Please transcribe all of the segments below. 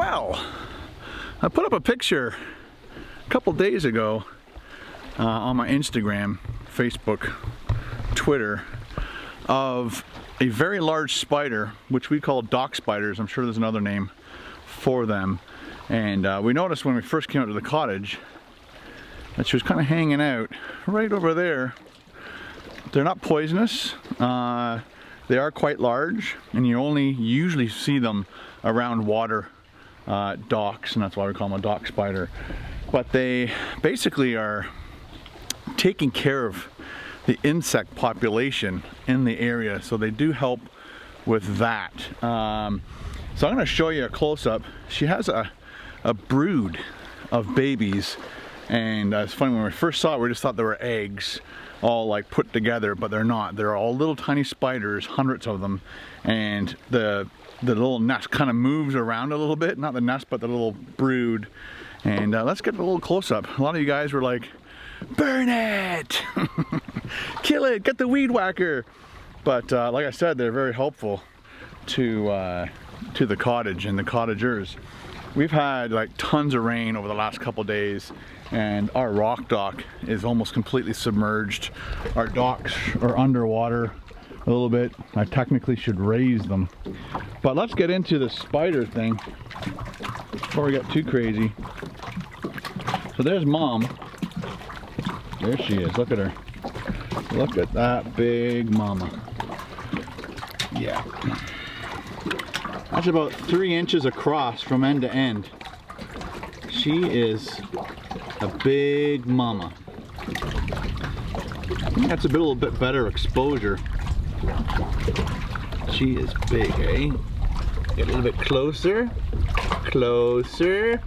Well, I put up a picture a couple days ago on my Instagram, Facebook, Twitter of a very large spider, which we call dock spiders. I'm sure there's another name for them. And we noticed when we first came out to the cottage that she was kind of hanging out right over there. They're not poisonous. They are quite large, and you only usually see them around water docks, and that's why we call them a dock spider. But they basically are taking care of the insect population in the area, so they do help with that. So I'm going to show you a close-up. She has a brood of babies, and it's funny, when we first saw it, we just thought they were eggs all like put together, but they're not. They're all little tiny spiders, hundreds of them, and the little nest kind of moves around a little bit. Not the nest, but the little brood. And let's get a little close-up. A lot of you guys were like, burn it! Kill it! Get the weed whacker! But like I said, they're very helpful to the cottage and the cottagers. We've had like tons of rain over the last couple days, and our rock dock is almost completely submerged. Our docks are underwater a little bit. I technically should raise them. But let's get into the spider thing before we get too crazy. So there's Mom. There she is. Look at her. Look at that big mama. Yeah. That's about 3 inches across from end to end. She is a big mama. I think that's a little bit better exposure. She is big, eh? Get a little bit closer. Closer.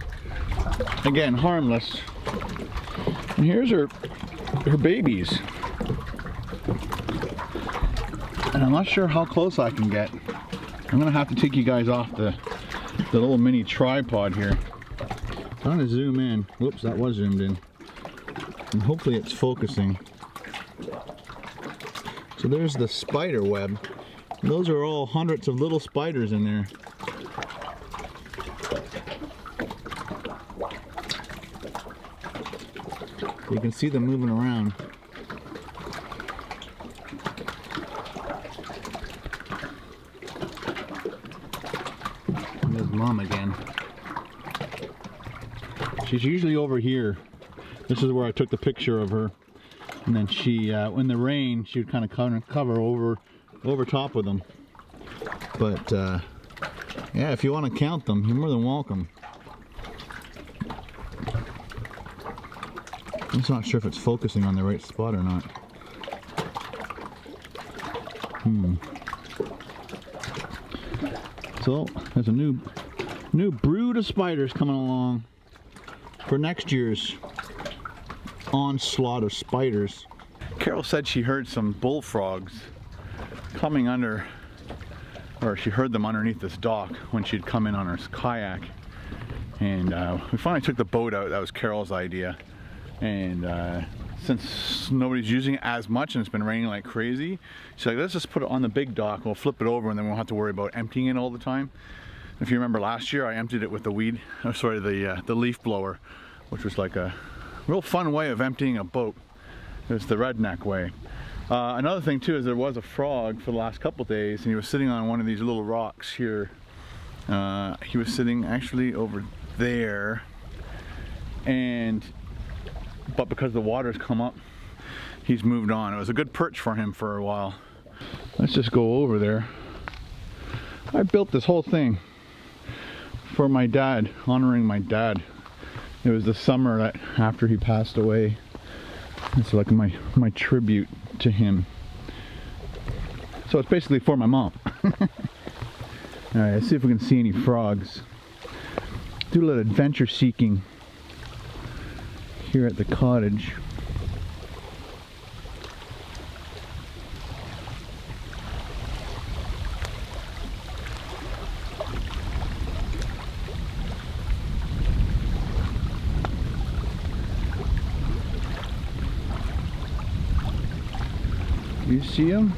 Again, harmless. And here's her babies. And I'm not sure how close I can get. I'm gonna have to take you guys off the little mini tripod here. I'm gonna zoom in. Whoops, that was zoomed in. And hopefully it's focusing. So there's the spider web. Those are all hundreds of little spiders in there. You can see them moving around. And there's Mom again. She's usually over here. This is where I took the picture of her. And then she, in the rain, she would kind of cover over top of them. But yeah, if you want to count them, you're more than welcome. I'm just not sure if it's focusing on the right spot or not. So there's a new brood of spiders coming along for next year's onslaught of spiders. Carol said she heard some bullfrogs coming under, or she heard them underneath this dock when she'd come in on her kayak. And we finally took the boat out. That was Carol's idea. And since nobody's using it as much and it's been raining like crazy, she's like, let's just put it on the big dock. We'll flip it over and then we won't have to worry about emptying it all the time. If you remember last year, I emptied it with the the leaf blower, which was like a real fun way of emptying a boat. It was the redneck way. Another thing too is there was a frog for the last couple days, and he was sitting on one of these little rocks here. He was sitting actually over there, but because the water's come up, he's moved on. It was a good perch for him for a while. Let's just go over there. I built this whole thing for my dad, honoring my dad. It was the summer that after he passed away. It's like my tribute to him. So it's basically for my mom. Alright, let's see if we can see any frogs. Do a little adventure seeking here at the cottage. You see him?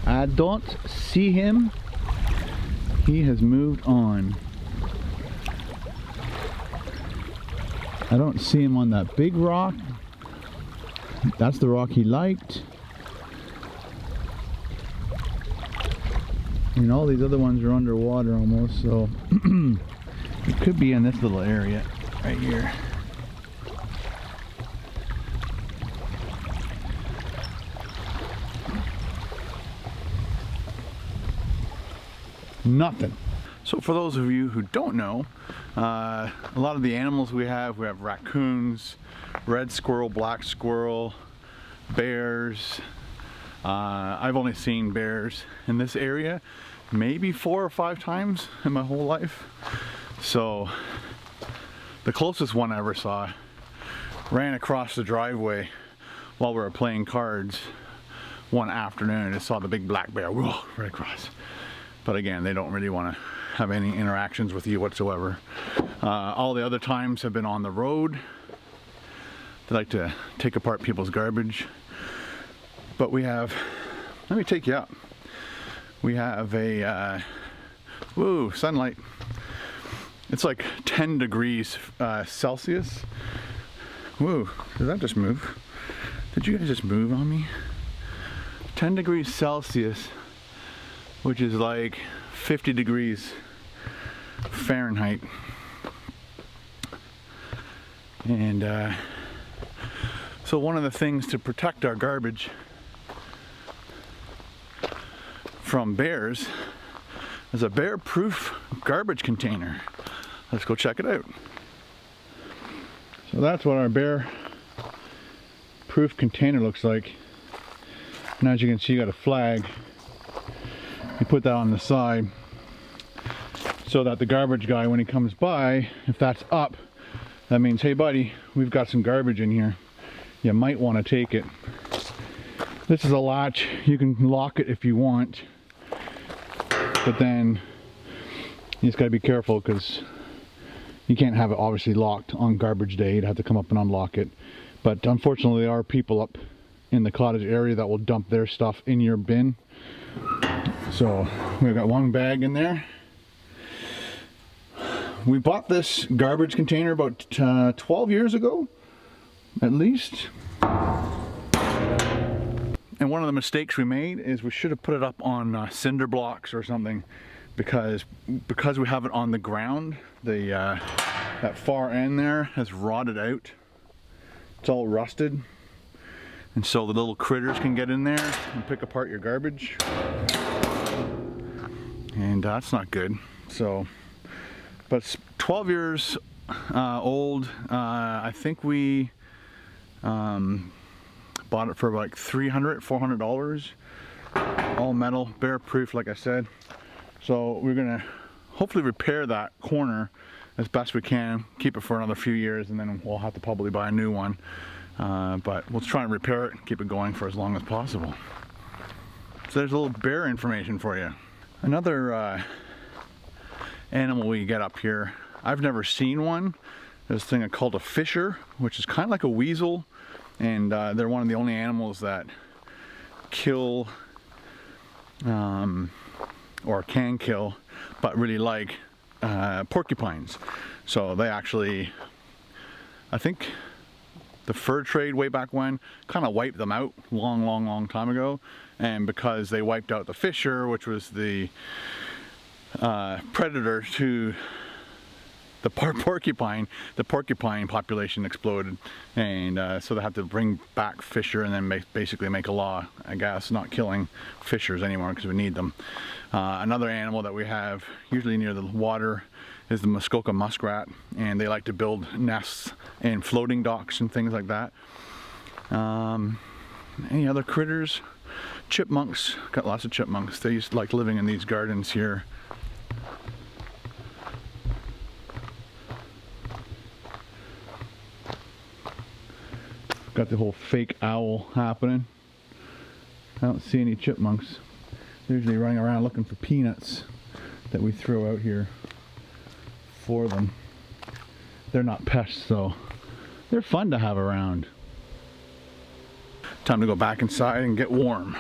I don't see him. He has moved on. I don't see him on that big rock. That's the rock he liked. And all these other ones are underwater almost, so it could be in this little area right here. Nothing. So for those of you who don't know, a lot of the animals we have raccoons, red squirrel, black squirrel, bears. I've only seen bears in this area maybe 4 or 5 times in my whole life. So the closest one I ever saw ran across the driveway while we were playing cards one afternoon. I saw the big black bear, whoa, right across. But again, they don't really want to have any interactions with you whatsoever. All the other times have been on the road. They like to take apart people's garbage. But we have, let me take you up. We have a, woo, sunlight. It's like 10 degrees Celsius. Woo, did that just move? Did you guys just move on me? 10 degrees Celsius, which is like 50 degrees Fahrenheit. And so one of the things to protect our garbage from bears is a bear-proof garbage container. Let's go check it out. So that's what our bear-proof container looks like. And as you can see, you got a flag. You put that on the side so that the garbage guy, when he comes by, if that's up, that means, hey buddy, we've got some garbage in here. You might want to take it. This is a latch. You can lock it if you want, but then you just got to be careful because you can't have it obviously locked on garbage day. You'd have to come up and unlock it. But unfortunately, there are people up in the cottage area that will dump their stuff in your bin. So we've got one bag in there. We bought this garbage container about 12 years ago, at least. And one of the mistakes we made is we should have put it up on cinder blocks or something, because we have it on the ground, that far end there has rotted out. It's all rusted. And so the little critters can get in there and pick apart your garbage. And that's not good. So, but it's 12 years old. I think we bought it for like $400, all metal, bear proof, like I said. So we're gonna hopefully repair that corner as best we can, keep it for another few years, and then we'll have to probably buy a new one. But we'll try and repair it and keep it going for as long as possible. So there's a little bear information for you. Another animal we get up here, I've never seen one. There's a thing called a fisher, which is kind of like a weasel, and they're one of the only animals that kill or can kill, but really like porcupines. So they actually, I think the fur trade way back when kind of wiped them out long time ago, and because they wiped out the fisher, which was the predator to the porcupine population exploded, and so they have to bring back fisher and then basically make a law, I guess, not killing fishers anymore because we need them. Another animal that we have usually near the water is the Muskoka muskrat, and they like to build nests in floating docks and things like that. Any other critters? Chipmunks, got lots of chipmunks. They used to like living in these gardens here. Got the whole fake owl happening. I don't see any chipmunks. They're usually running around looking for peanuts that we throw out here for them. They're not pests, so they're fun to have around. Time to go back inside and get warm.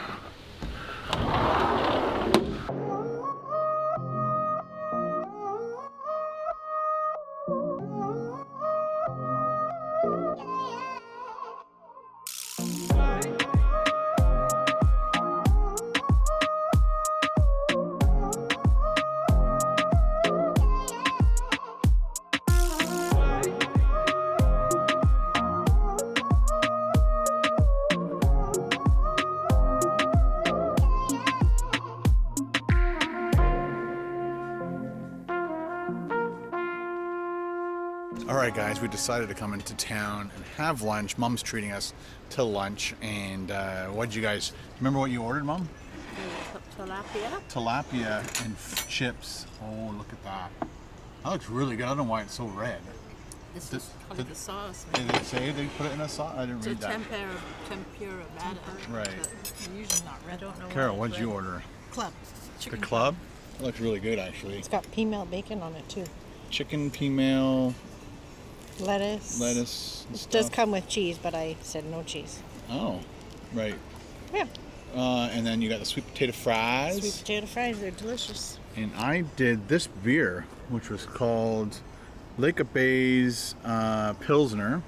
All right, guys, we decided to come into town and have lunch. Mom's treating us to lunch, and what did you guys remember? What you ordered, Mom? Tilapia. Tilapia and chips. Oh, look at that. That looks really good. I don't know why it's so red. This is probably the sauce. Did it say they put it in a sauce? I didn't read that. Tempura batter. Right. Usually not red. I don't know. Carol, what did you order? Club. The club? It looks really good, actually. It's got pea bacon on it too. Chicken, pea Lettuce. and It stuff. does come with cheese, but I said no cheese. Oh, right. Yeah. And then you got the sweet potato fries. Sweet potato fries, they're delicious. And I did this beer, which was called Lake of Bays Pilsner.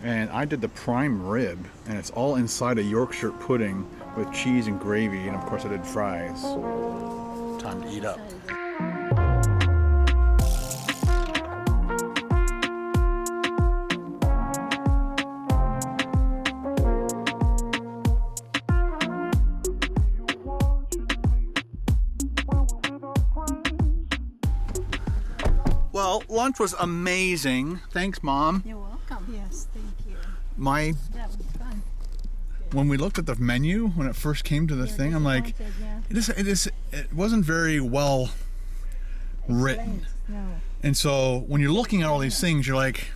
And I did the prime rib, and it's all inside a Yorkshire pudding with cheese and gravy, and of course I did fries. Time to eat up. Well, lunch was amazing. Thanks, Mom. You're welcome. Yes, thank you. That was fun. When we looked at the menu when it first came to the thing, I'm like, it wasn't very well written. No. And so when you're looking at all these things, you're like,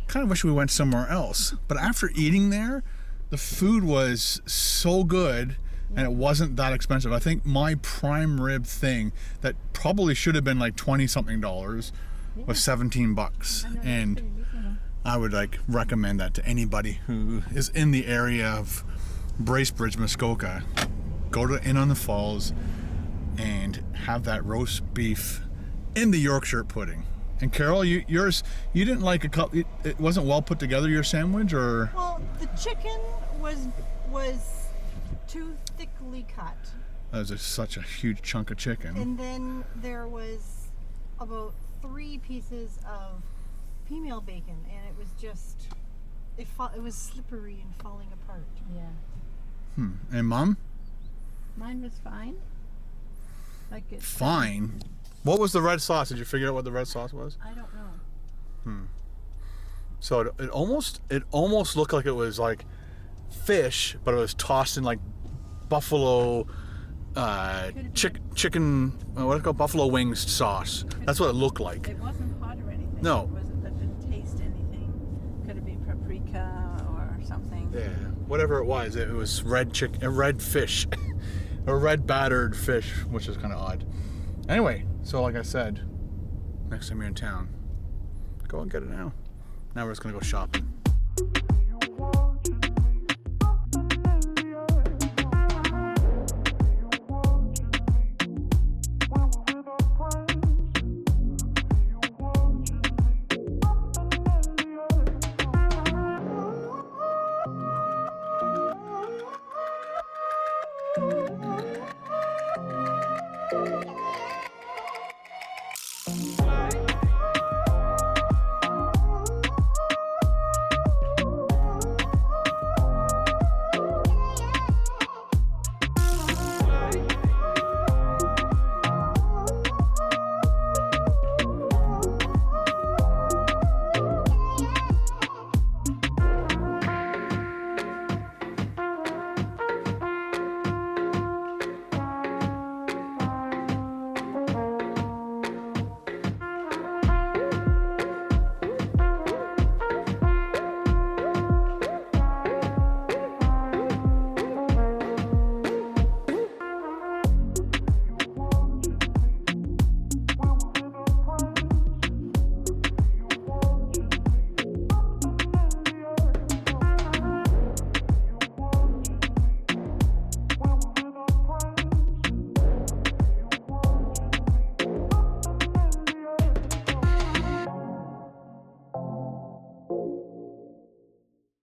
kind of wish we went somewhere else. But after eating there, the food was so good and it wasn't that expensive. I think my prime rib thing that probably should have been like 20 something dollars was $17. And I would like recommend that to anybody who is in the area of Bracebridge, Muskoka. Go to Inn on the Falls and have that roast beef in the Yorkshire pudding. And Carol, yours, you didn't like a cup. It wasn't well put together, your sandwich, or? Well, the chicken was too thickly cut. That was such a huge chunk of chicken. And then there was about 3 pieces of female bacon, and it was just, it was slippery and falling apart. Yeah. And Mom? Mine was fine. Like it. Fine. What was the red sauce? Did you figure out what the red sauce was? I don't know. So it almost looked like it was like fish, but it was tossed in like buffalo chicken. What is it called? Buffalo wings sauce. That's what it looked like. It wasn't hot or anything. No. That didn't taste anything. Could have been paprika or something. Yeah, whatever it was red fish, a red battered fish, which is kind of odd. Anyway, so like I said, next time you're in town, go and get it now. Now we're just gonna go shopping.